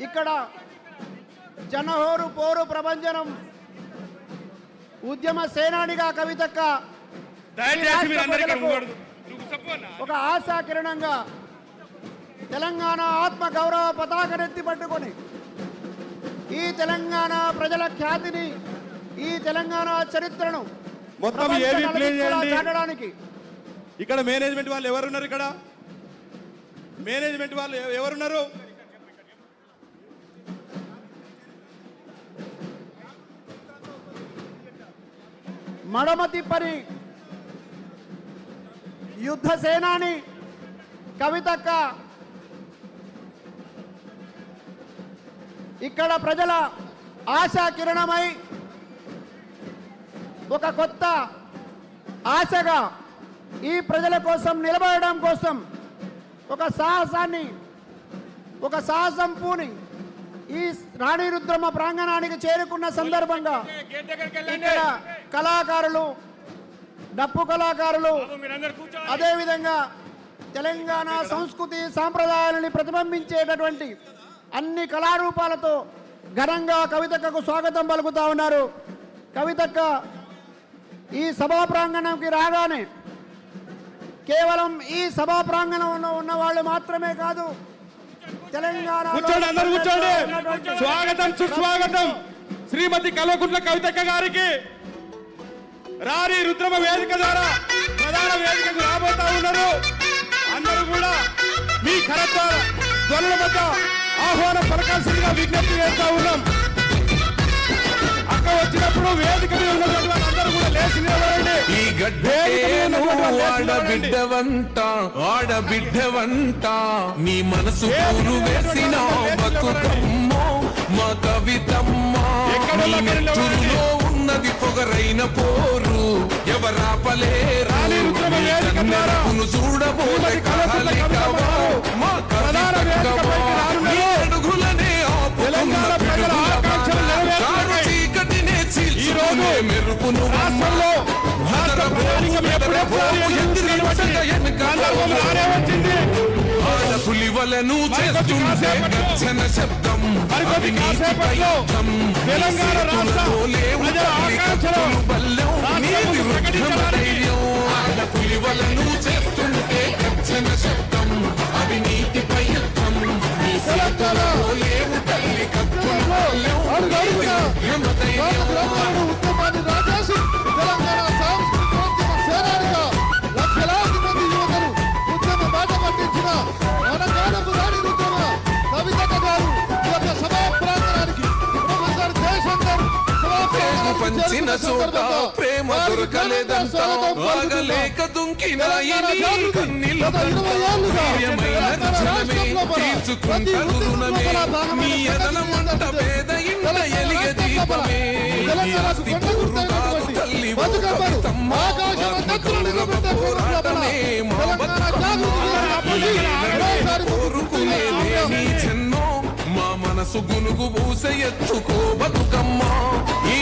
ఇక్కడ జనహోరు పోరు ప్రభంజనం ఉద్యమ సేనానిగా కవితక్క ఒక ఆశా కిరణంగా తెలంగాణ ఆత్మ గౌరవ పతాకనెత్తి పట్టుకొని ఈ తెలంగాణ ప్రజల ఖ్యాతిని ఈ తెలంగాణ చరిత్రను మొత్తం ఏవి ప్లే చేయండి. ఇక్కడ మేనేజ్మెంట్ వాళ్ళు ఎవరున్నారు? ఇక్కడ మేనేజ్మెంట్ వాళ్ళు ఎవరున్నారు? మడమతిప్పని యుద్ధ సేనాని కవితక్క ఇక్కడ ప్రజల ఆశా కిరణమై ఒక కొత్త ఆశగా ఈ ప్రజల కోసం నిలబడడం కోసం ఒక సాహసం పూని ఈ రాణి రుద్రమ్మ ప్రాంగణానికి చేరుకున్న సందర్భంగా ఇక్కడ కళాకారులు, డప్పు కళాకారులు, అదేవిధంగా తెలంగాణ సంస్కృతి సాంప్రదాయాలని ప్రతిబింబించేటటువంటి అన్ని కళారూపాలతో ఘనంగా కవితక్కకు స్వాగతం పలుకుతా ఉన్నారు. కవితక్క ఈ సభా ప్రాంగణంకి రాగానే కేవలం ఈ సభా ప్రాంగణంలో ఉన్న వాళ్ళు మాత్రమే కాదు, తెలంగాణ స్వాగతం సుస్వాగతం శ్రీమతి కల్వకుంట్ల కవితక్క గారికి రాణి రుద్రమ్మ వేదిక ద్వారా ప్రధాన వేదికకు రాబోతా ఉన్నారు. అందరూ కూడా మీ కరత్వ ధ్వనుల మధ్య ఆహ్వానం పలకాల్సిందిగా విజ్ఞప్తి చేస్తా ఉన్నాం. అక్క వచ్చినప్పుడు వేదిక మీద ఉన్నటువంటి వాళ్ళందరూ కూడా లేచి నిలబడండి. ఈ గడ్డేను ఆడబిడ్డవంట నీ మనసు పూలు వేసిన బతుకమ్మో మా కవితమ్మ. నెత్తురులో ఉన్నది పొగరైన పోరు ఎవరాపలేరు. చూడబోలే కాలికవా మా కవితక్కవా. నీ అడుగులనే చీకటినే చీల్చుకునే మెరుపును పులివలను చేస్తుంటే గర్జన శబ్దం. తెలంగాణ పులివలను చేస్తుంటే గర్జన శబ్దం. అవినీతిపై యుద్ధం. లేవు తల్లి కత్తులు ఉద్యమాన్ని రాజేసి తెలంగాణ సాంస్కృతికోద్యమ సేనానిగా లక్షలాది మంది యువకులు ఉద్యమ బాట పట్టించిన మనగానపు రాణి రుద్రమ్మ కవితక్క గారు ఈ యొక్క సభా ప్రాంగణానికి ప్రొఫెసర్ జయశంకర్ పంచిన చోట ప్రేమ దొరకలేదంట. ఆగలేక దుంకిన తీర్చుకుంటారు రుణమే. నీ ఎదల మంట పేద ఇంట ఎలిగ దీపమే. తల్లి పోరాటమే మా కోరుకునేదే నీ చెన్నో. మా మనసు గునుగు పూస ఎత్తుకో బతుకమ్మ. ఈ